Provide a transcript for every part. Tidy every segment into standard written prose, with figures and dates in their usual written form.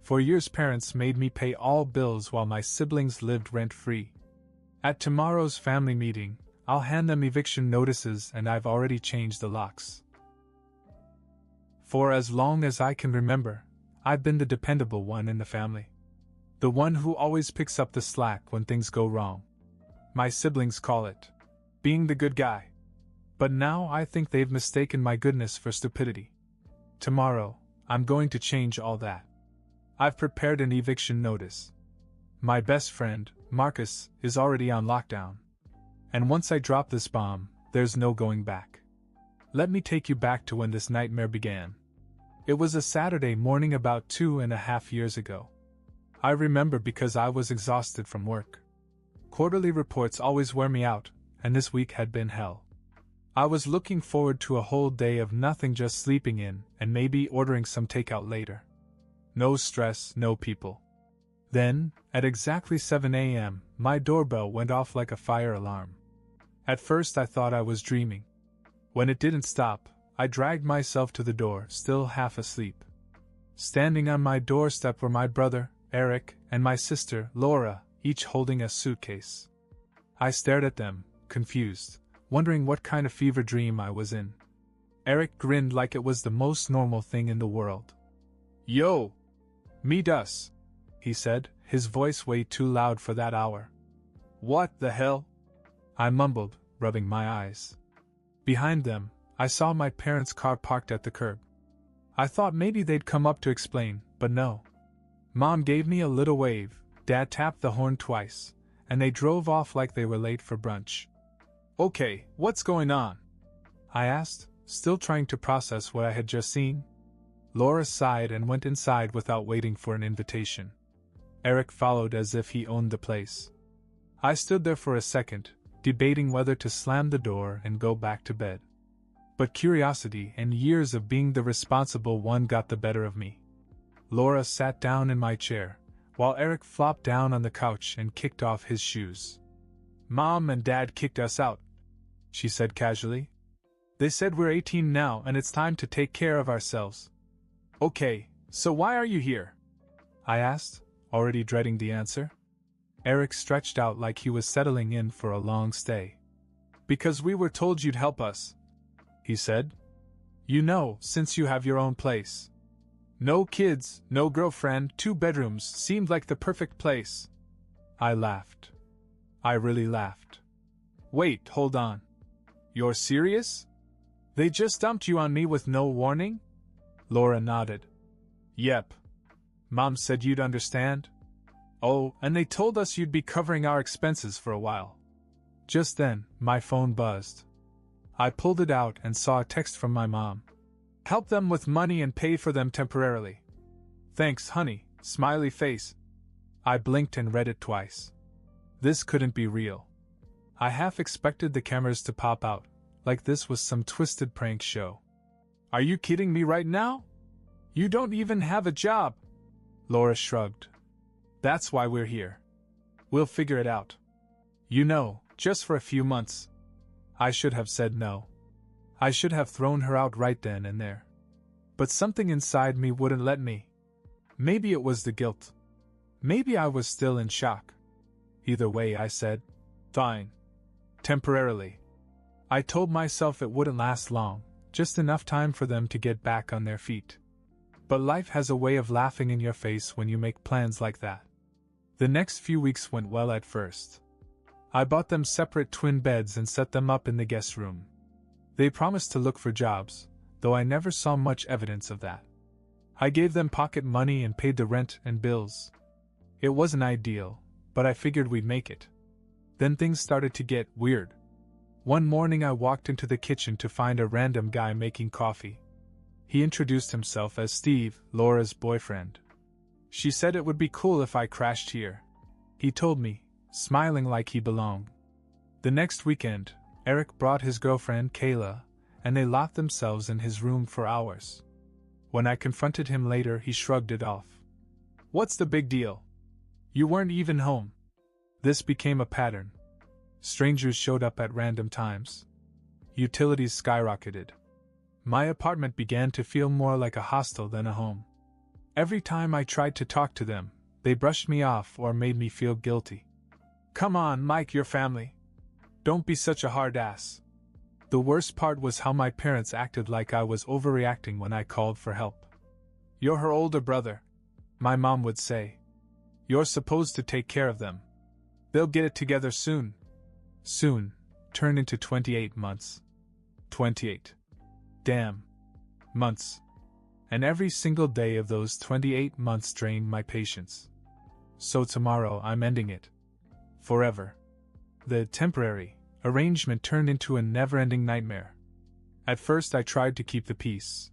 For years parents made me pay all bills while my siblings lived rent-free. At tomorrow's family meeting, I'll hand them eviction notices and I've already changed the locks. For as long as I can remember, I've been the dependable one in the family. The one who always picks up the slack when things go wrong. My siblings call it being the good guy. But now I think they've mistaken my goodness for stupidity. Tomorrow, I'm going to change all that. I've prepared an eviction notice. My best friend, Marcus, is already on lockdown. And once I drop this bomb, there's no going back. Let me take you back to when this nightmare began. It was a Saturday morning about 2.5 years ago. I remember because I was exhausted from work. Quarterly reports always wear me out, and this week had been hell. I was looking forward to a whole day of nothing, just sleeping in and maybe ordering some takeout later. No stress, no people. Then, at exactly 7 a.m., my doorbell went off like a fire alarm. At first I thought I was dreaming. When it didn't stop, I dragged myself to the door, still half asleep. Standing on my doorstep were my brother, Eric, and my sister, Laura, each holding a suitcase. I stared at them, confused, wondering what kind of fever dream I was in. Eric grinned like it was the most normal thing in the world. "Yo! Meet us," he said, his voice way too loud for that hour. "What the hell?" I mumbled, rubbing my eyes. Behind them, I saw my parents' car parked at the curb. I thought maybe they'd come up to explain, but no. Mom gave me a little wave, Dad tapped the horn twice, and they drove off like they were late for brunch. "Okay, what's going on?" I asked, still trying to process what I had just seen. Laura sighed and went inside without waiting for an invitation. Eric followed as if he owned the place. I stood there for a second, debating whether to slam the door and go back to bed. But curiosity and years of being the responsible one got the better of me. Laura sat down in my chair, while Eric flopped down on the couch and kicked off his shoes. "Mom and Dad kicked us out," she said casually. "They said we're 18 now and it's time to take care of ourselves." "Okay, so why are you here?" I asked, already dreading the answer. Eric stretched out like he was settling in for a long stay. "Because we were told you'd help us," he said. "You know, since you have your own place. No kids, no girlfriend, 2 bedrooms seemed like the perfect place." I laughed. I really laughed. "Wait, hold on. You're serious? They just dumped you on me with no warning?" Laura nodded. "Yep. Mom said you'd understand. Oh, and they told us you'd be covering our expenses for a while." Just then, my phone buzzed. I pulled it out and saw a text from my mom. "Help them with money and pay for them temporarily. Thanks, honey, smiley face." I blinked and read it twice. This couldn't be real. I half expected the cameras to pop out, like this was some twisted prank show. "Are you kidding me right now? You don't even have a job." Laura shrugged. "That's why we're here. We'll figure it out. You know, just for a few months." I should have said no. I should have thrown her out right then and there. But something inside me wouldn't let me. Maybe it was the guilt. Maybe I was still in shock. Either way, I said, "Fine. Temporarily." I told myself it wouldn't last long, just enough time for them to get back on their feet. But life has a way of laughing in your face when you make plans like that. The next few weeks went well at first. I bought them separate twin beds and set them up in the guest room. They promised to look for jobs, though I never saw much evidence of that. I gave them pocket money and paid the rent and bills. It wasn't ideal, but I figured we'd make it. Then things started to get weird. One morning I walked into the kitchen to find a random guy making coffee. He introduced himself as Steve, Laura's boyfriend. She said it would be cool if I crashed here. He told me, smiling like he belonged. The next weekend, Eric brought his girlfriend Kayla, and they locked themselves in his room for hours. When I confronted him later, he shrugged it off. "What's the big deal? You weren't even home." This became a pattern. Strangers showed up at random times. Utilities skyrocketed. My apartment began to feel more like a hostel than a home. Every time I tried to talk to them, they brushed me off or made me feel guilty. Come on, Mike, your family. Don't be such a hard ass. The worst part was how my parents acted like I was overreacting when I called for help. You're her older brother, my mom would say. You're supposed to take care of them. They'll get it together soon. Soon turned into 28 months. 28. Damn. Months. And every single day of those 28 months drained my patience. So tomorrow I'm ending it. Forever. The temporary arrangement turned into a never-ending nightmare. At first I tried to keep the peace.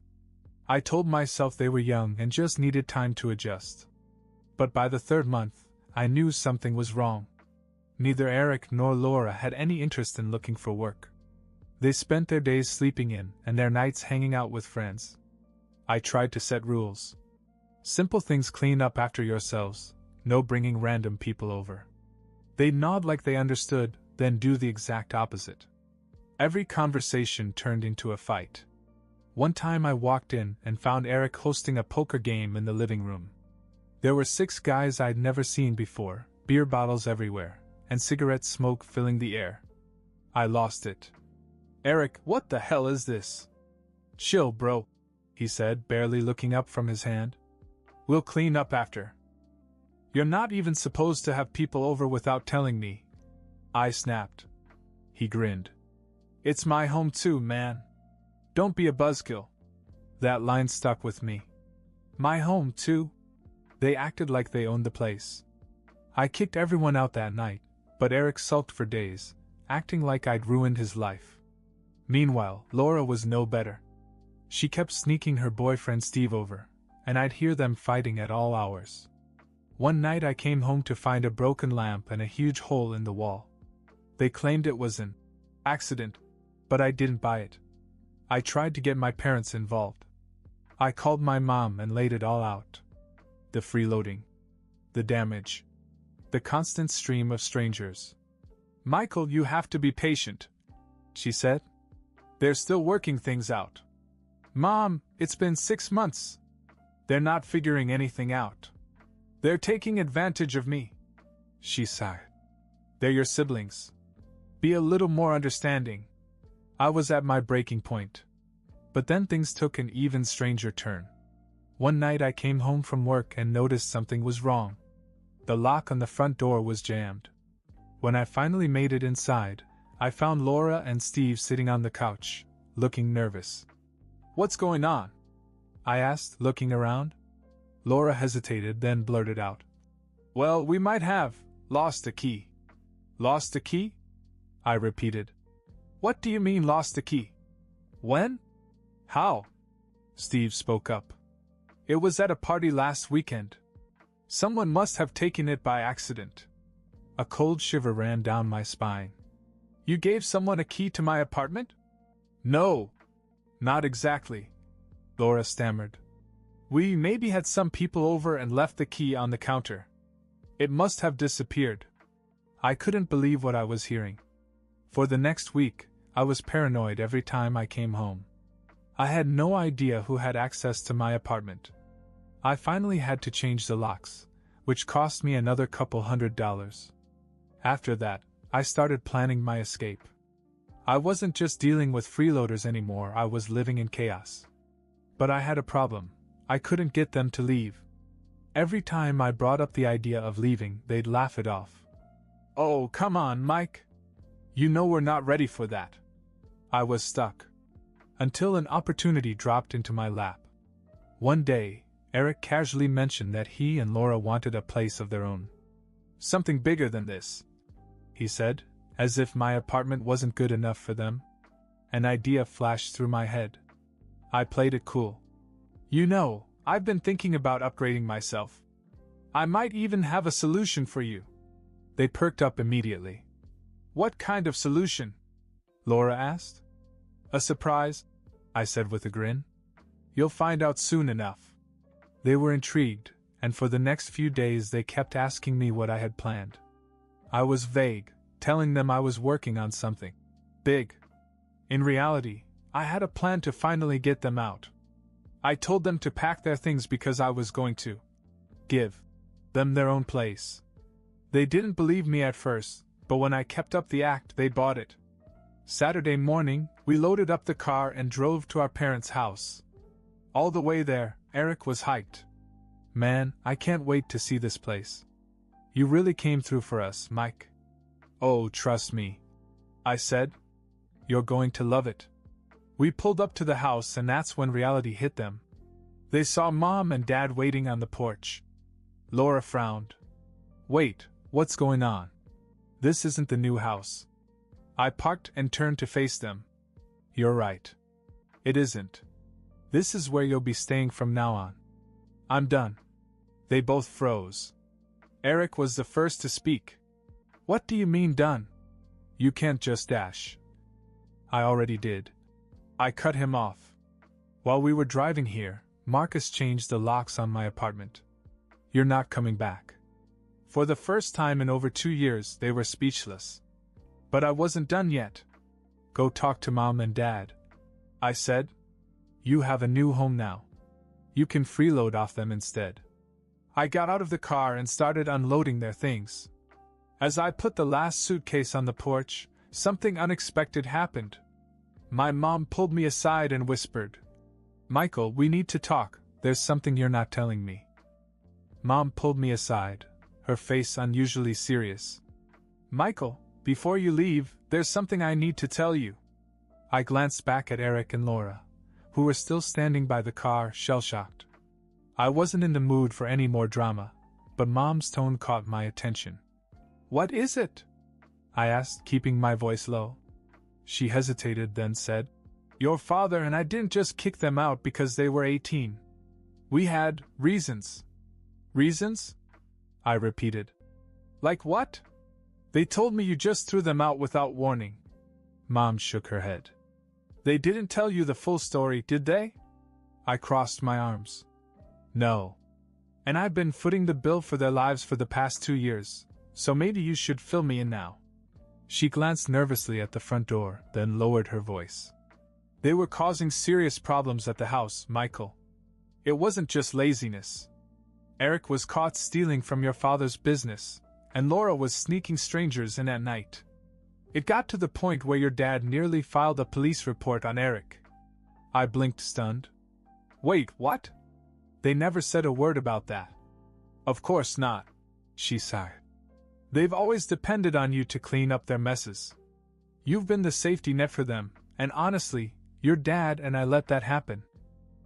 I told myself they were young and just needed time to adjust. But by the third month, I knew something was wrong. Neither Eric nor Laura had any interest in looking for work. They spent their days sleeping in and their nights hanging out with friends. I tried to set rules. Simple things: clean up after yourselves, no bringing random people over. They'd nod like they understood, then do the exact opposite. Every conversation turned into a fight. One time I walked in and found Eric hosting a poker game in the living room. There were 6 guys I'd never seen before, beer bottles everywhere, and cigarette smoke filling the air. I lost it. Eric, what the hell is this? Chill, bro, he said, barely looking up from his hand. We'll clean up after. You're not even supposed to have people over without telling me. I snapped. He grinned. It's my home too, man. Don't be a buzzkill. That line stuck with me. My home too? They acted like they owned the place. I kicked everyone out that night, but Eric sulked for days, acting like I'd ruined his life. Meanwhile, Laura was no better. She kept sneaking her boyfriend Steve over, and I'd hear them fighting at all hours. One night I came home to find a broken lamp and a huge hole in the wall. They claimed it was an accident, but I didn't buy it. I tried to get my parents involved. I called my mom and laid it all out. The freeloading. The damage. The constant stream of strangers. Michael, you have to be patient, she said. They're still working things out. Mom, it's been 6 months. They're not figuring anything out. They're taking advantage of me, she sighed. They're your siblings. Be a little more understanding. I was at my breaking point. But then things took an even stranger turn. One night I came home from work and noticed something was wrong. The lock on the front door was jammed. When I finally made it inside, I found Laura and Steve sitting on the couch, looking nervous. What's going on? I asked, looking around. Laura hesitated, then blurted out. Well, we might have lost a key. Lost a key? I repeated. What do you mean lost a key? When? How? Steve spoke up. It was at a party last weekend. Someone must have taken it by accident. A cold shiver ran down my spine. You gave someone a key to my apartment? No. Not exactly. Laura stammered. We maybe had some people over and left the key on the counter. It must have disappeared. I couldn't believe what I was hearing. For the next week, I was paranoid every time I came home. I had no idea who had access to my apartment. I finally had to change the locks, which cost me another couple $100. After that, I started planning my escape. I wasn't just dealing with freeloaders anymore, I was living in chaos. But I had a problem. I couldn't get them to leave. Every time I brought up the idea of leaving, they'd laugh it off. Oh, come on, Mike. You know we're not ready for that. I was stuck. Until an opportunity dropped into my lap. One day, Eric casually mentioned that he and Laura wanted a place of their own. Something bigger than this, he said, as if my apartment wasn't good enough for them. An idea flashed through my head. I played it cool. You know, I've been thinking about upgrading myself. I might even have a solution for you. They perked up immediately. What kind of solution? Laura asked. A surprise, I said with a grin. You'll find out soon enough. They were intrigued, and for the next few days they kept asking me what I had planned. I was vague, telling them I was working on something big. In reality, I had a plan to finally get them out. I told them to pack their things because I was going to give them their own place. They didn't believe me at first, but when I kept up the act, they bought it. Saturday morning, we loaded up the car and drove to our parents' house. All the way there, Eric was hyped. Man, I can't wait to see this place. You really came through for us, Mike. Oh, trust me, I said. You're going to love it. We pulled up to the house and that's when reality hit them. They saw Mom and Dad waiting on the porch. Laura frowned. Wait, what's going on? This isn't the new house. I parked and turned to face them. You're right. It isn't. This is where you'll be staying from now on. I'm done. They both froze. Eric was the first to speak. What do you mean done? You can't just dash. I already did. I cut him off. While we were driving here, Marcus changed the locks on my apartment. You're not coming back. For the first time in over 2 years, they were speechless. But I wasn't done yet. Go talk to Mom and Dad, I said. You have a new home now. You can freeload off them instead. I got out of the car and started unloading their things. As I put the last suitcase on the porch, something unexpected happened. My mom pulled me aside and whispered, Michael, we need to talk, there's something you're not telling me. Mom pulled me aside, her face unusually serious. Michael, before you leave, there's something I need to tell you. I glanced back at Eric and Laura, who were still standing by the car, shell-shocked. I wasn't in the mood for any more drama, but Mom's tone caught my attention. What is it? I asked, keeping my voice low. She hesitated, then said, Your father and I didn't just kick them out because they were 18. We had reasons. Reasons? I repeated. Like what? They told me you just threw them out without warning. Mom shook her head. They didn't tell you the full story, did they? I crossed my arms. No. And I've been footing the bill for their lives for the past 2 years, so maybe you should fill me in now. She glanced nervously at the front door, then lowered her voice. They were causing serious problems at the house, Michael. It wasn't just laziness. Eric was caught stealing from your father's business, and Laura was sneaking strangers in at night. It got to the point where your dad nearly filed a police report on Eric. I blinked, stunned. Wait, what? They never said a word about that. Of course not, she sighed. They've always depended on you to clean up their messes. You've been the safety net for them, and honestly, your dad and I let that happen.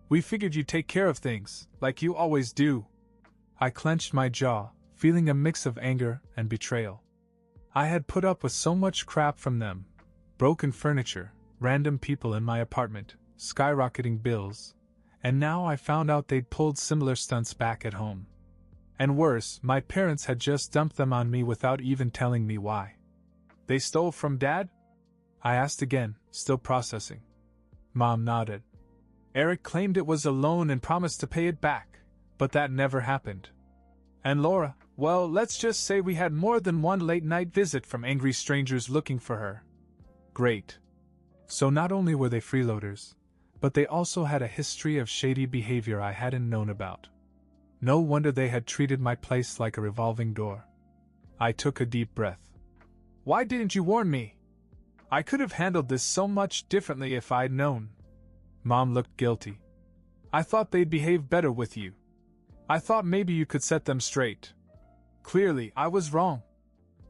We figured you'd take care of things, like you always do. I clenched my jaw, feeling a mix of anger and betrayal. I had put up with so much crap from them. Broken furniture, random people in my apartment, skyrocketing bills, and now I found out they'd pulled similar stunts back at home. And worse, my parents had just dumped them on me without even telling me why. They stole from Dad? I asked again, still processing. Mom nodded. Eric claimed it was a loan and promised to pay it back, but that never happened. And Laura, well, let's just say we had more than one late-night visit from angry strangers looking for her. Great. So not only were they freeloaders, but they also had a history of shady behavior I hadn't known about. No wonder they had treated my place like a revolving door. I took a deep breath. Why didn't you warn me? I could have handled this so much differently if I'd known. Mom looked guilty. I thought they'd behave better with you. I thought maybe you could set them straight. Clearly, I was wrong.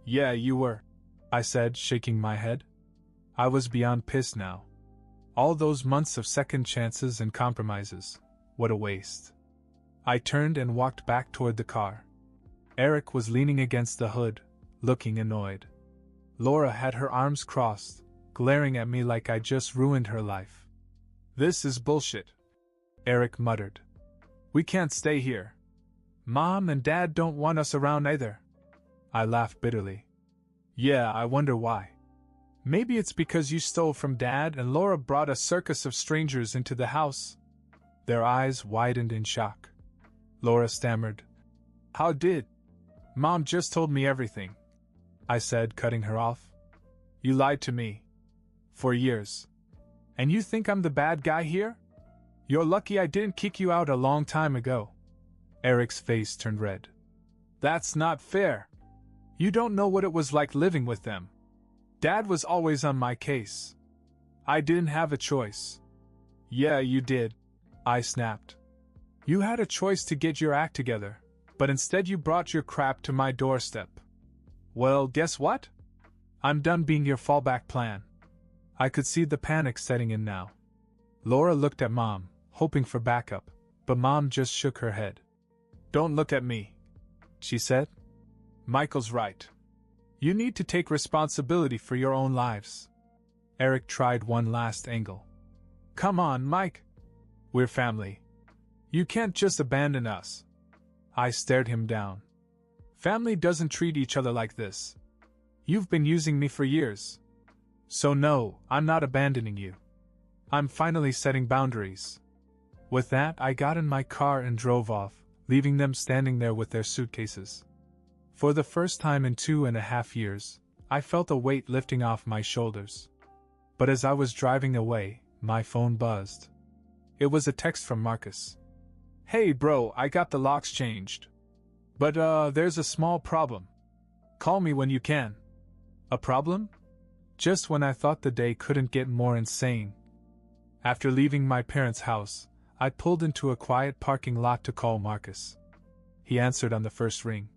Yeah, you were, I said, shaking my head. I was beyond pissed now. All those months of second chances and compromises, what a waste. I turned and walked back toward the car. Eric was leaning against the hood, looking annoyed. Laura had her arms crossed, glaring at me like I just ruined her life. This is bullshit, Eric muttered. We can't stay here. Mom and Dad don't want us around either. I laughed bitterly. Yeah, I wonder why. Maybe it's because you stole from Dad and Laura brought a circus of strangers into the house. Their eyes widened in shock. Laura stammered. How did? Mom just told me everything, I said, cutting her off. You lied to me. For years. And you think I'm the bad guy here? You're lucky I didn't kick you out a long time ago. Eric's face turned red. That's not fair. You don't know what it was like living with them. Dad was always on my case. I didn't have a choice. Yeah, you did, I snapped. You had a choice to get your act together, but instead you brought your crap to my doorstep. Well, guess what? I'm done being your fallback plan. I could see the panic setting in now. Laura looked at Mom, hoping for backup, but Mom just shook her head. Don't look at me, she said. Michael's right. You need to take responsibility for your own lives. Eric tried one last angle. Come on, Mike. We're family. You can't just abandon us. I stared him down. Family doesn't treat each other like this. You've been using me for years. So no, I'm not abandoning you. I'm finally setting boundaries. With that, I got in my car and drove off, leaving them standing there with their suitcases. For the first time in 2.5 years, I felt a weight lifting off my shoulders. But as I was driving away, my phone buzzed. It was a text from Marcus. Hey bro, I got the locks changed. But there's a small problem. Call me when you can. A problem? Just when I thought the day couldn't get more insane. After leaving my parents' house, I pulled into a quiet parking lot to call Marcus. He answered on the first ring.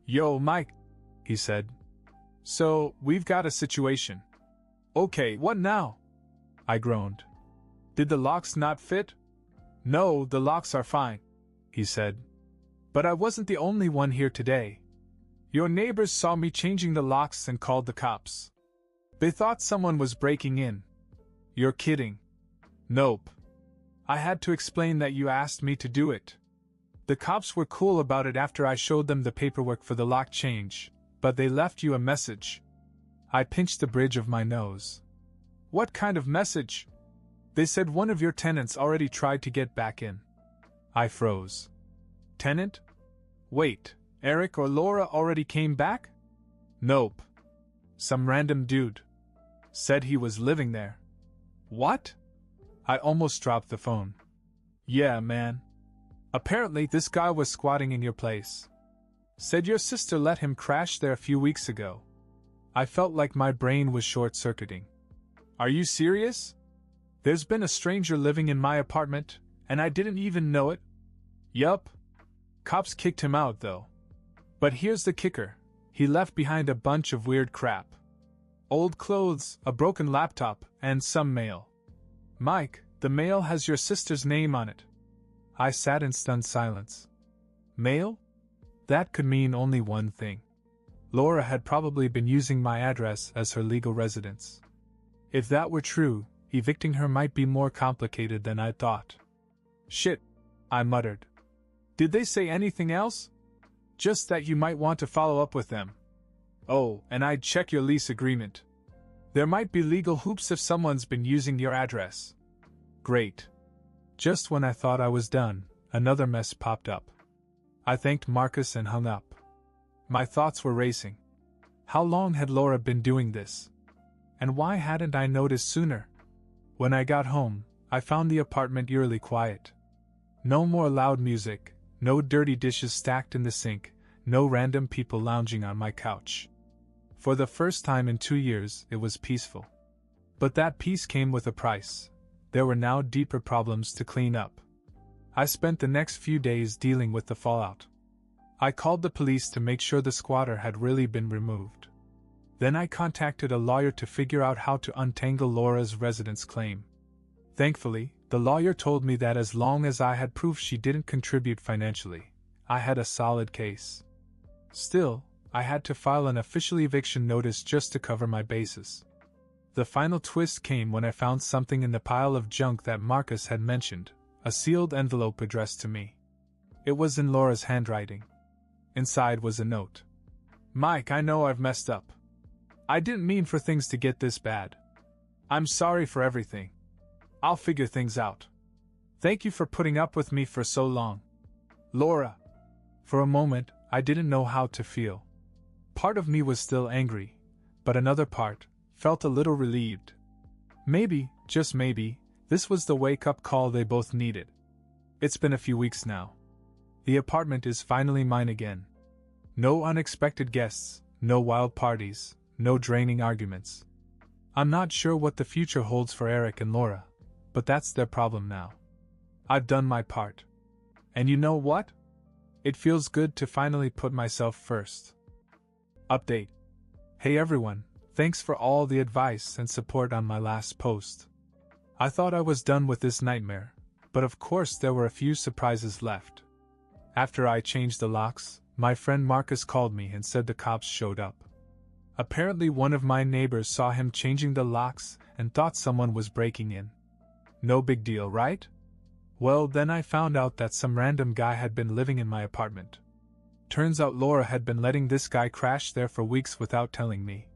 Yo, Mike, he said. So, we've got a situation. Okay, what now? I groaned. Did the locks not fit? No, the locks are fine, he said. But I wasn't the only one here today. Your neighbors saw me changing the locks and called the cops. They thought someone was breaking in. You're kidding. Nope. I had to explain that you asked me to do it. The cops were cool about it after I showed them the paperwork for the lock change, but they left you a message. I pinched the bridge of my nose. What kind of message? They said one of your tenants already tried to get back in. I froze. Tenant? Wait, Eric or Laura already came back? Nope. Some random dude. Said he was living there. What? I almost dropped the phone. Yeah, man. Apparently this guy was squatting in your place. Said your sister let him crash there a few weeks ago. I felt like my brain was short-circuiting. Are you serious? There's been a stranger living in my apartment, and I didn't even know it? Yup. Cops kicked him out, though. But here's the kicker. He left behind a bunch of weird crap. Old clothes, a broken laptop, and some mail. Mike, the mail has your sister's name on it. I sat in stunned silence. Mail? That could mean only one thing. Laura had probably been using my address as her legal residence. If that were true, evicting her might be more complicated than I thought. Shit, I muttered. Did they say anything else? Just that you might want to follow up with them. Oh, and I'd check your lease agreement. There might be legal hoops if someone's been using your address. Great. Just when I thought I was done, another mess popped up. I thanked Marcus and hung up. My thoughts were racing. How long had Laura been doing this? And why hadn't I noticed sooner? When I got home, I found the apartment eerily quiet. No more loud music, no dirty dishes stacked in the sink, no random people lounging on my couch. For the first time in 2 years, it was peaceful. But that peace came with a price. There were now deeper problems to clean up. I spent the next few days dealing with the fallout. I called the police to make sure the squatter had really been removed. Then I contacted a lawyer to figure out how to untangle Laura's residence claim. Thankfully, the lawyer told me that as long as I had proof she didn't contribute financially, I had a solid case. Still, I had to file an official eviction notice just to cover my bases. The final twist came when I found something in the pile of junk that Marcus had mentioned, a sealed envelope addressed to me. It was in Laura's handwriting. Inside was a note. Mike, I know I've messed up. I didn't mean for things to get this bad. I'm sorry for everything. I'll figure things out. Thank you for putting up with me for so long. Laura. For a moment, I didn't know how to feel. Part of me was still angry, but another part felt a little relieved. Maybe, just maybe, This was the wake-up call they both needed. It's been a few weeks now. The apartment is finally mine again. No unexpected guests, no wild parties, no draining arguments. I'm not sure what the future holds for Eric and Laura, but that's their problem now. I've done my part. And you know what? It feels good to finally put myself first. Update. Hey everyone, thanks for all the advice and support on my last post. I thought I was done with this nightmare, but of course there were a few surprises left. After I changed the locks, my friend Marcus called me and said the cops showed up. Apparently one of my neighbors saw him changing the locks and thought someone was breaking in. No big deal, right? Well, then I found out that some random guy had been living in my apartment. Turns out Laura had been letting this guy crash there for weeks without telling me.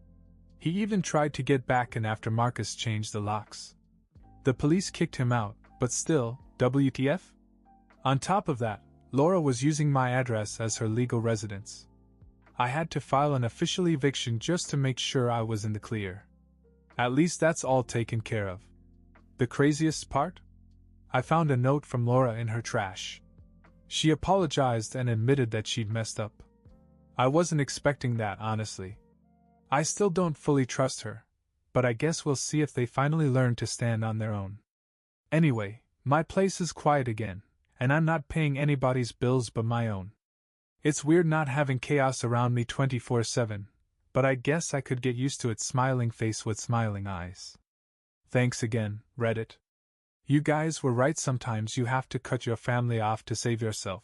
He even tried to get back in after Marcus changed the locks. The police kicked him out, but still, WTF? On top of that, Laura was using my address as her legal residence. I had to file an official eviction just to make sure I was in the clear. At least that's all taken care of. The craziest part? I found a note from Laura in her trash. She apologized and admitted that she'd messed up. I wasn't expecting that, honestly. I still don't fully trust her, but I guess we'll see if they finally learn to stand on their own. Anyway, my place is quiet again, and I'm not paying anybody's bills but my own. It's weird not having chaos around me 24/7, but I guess I could get used to its smiling face with smiling eyes. Thanks again, Reddit. You guys were right, sometimes you have to cut your family off to save yourself.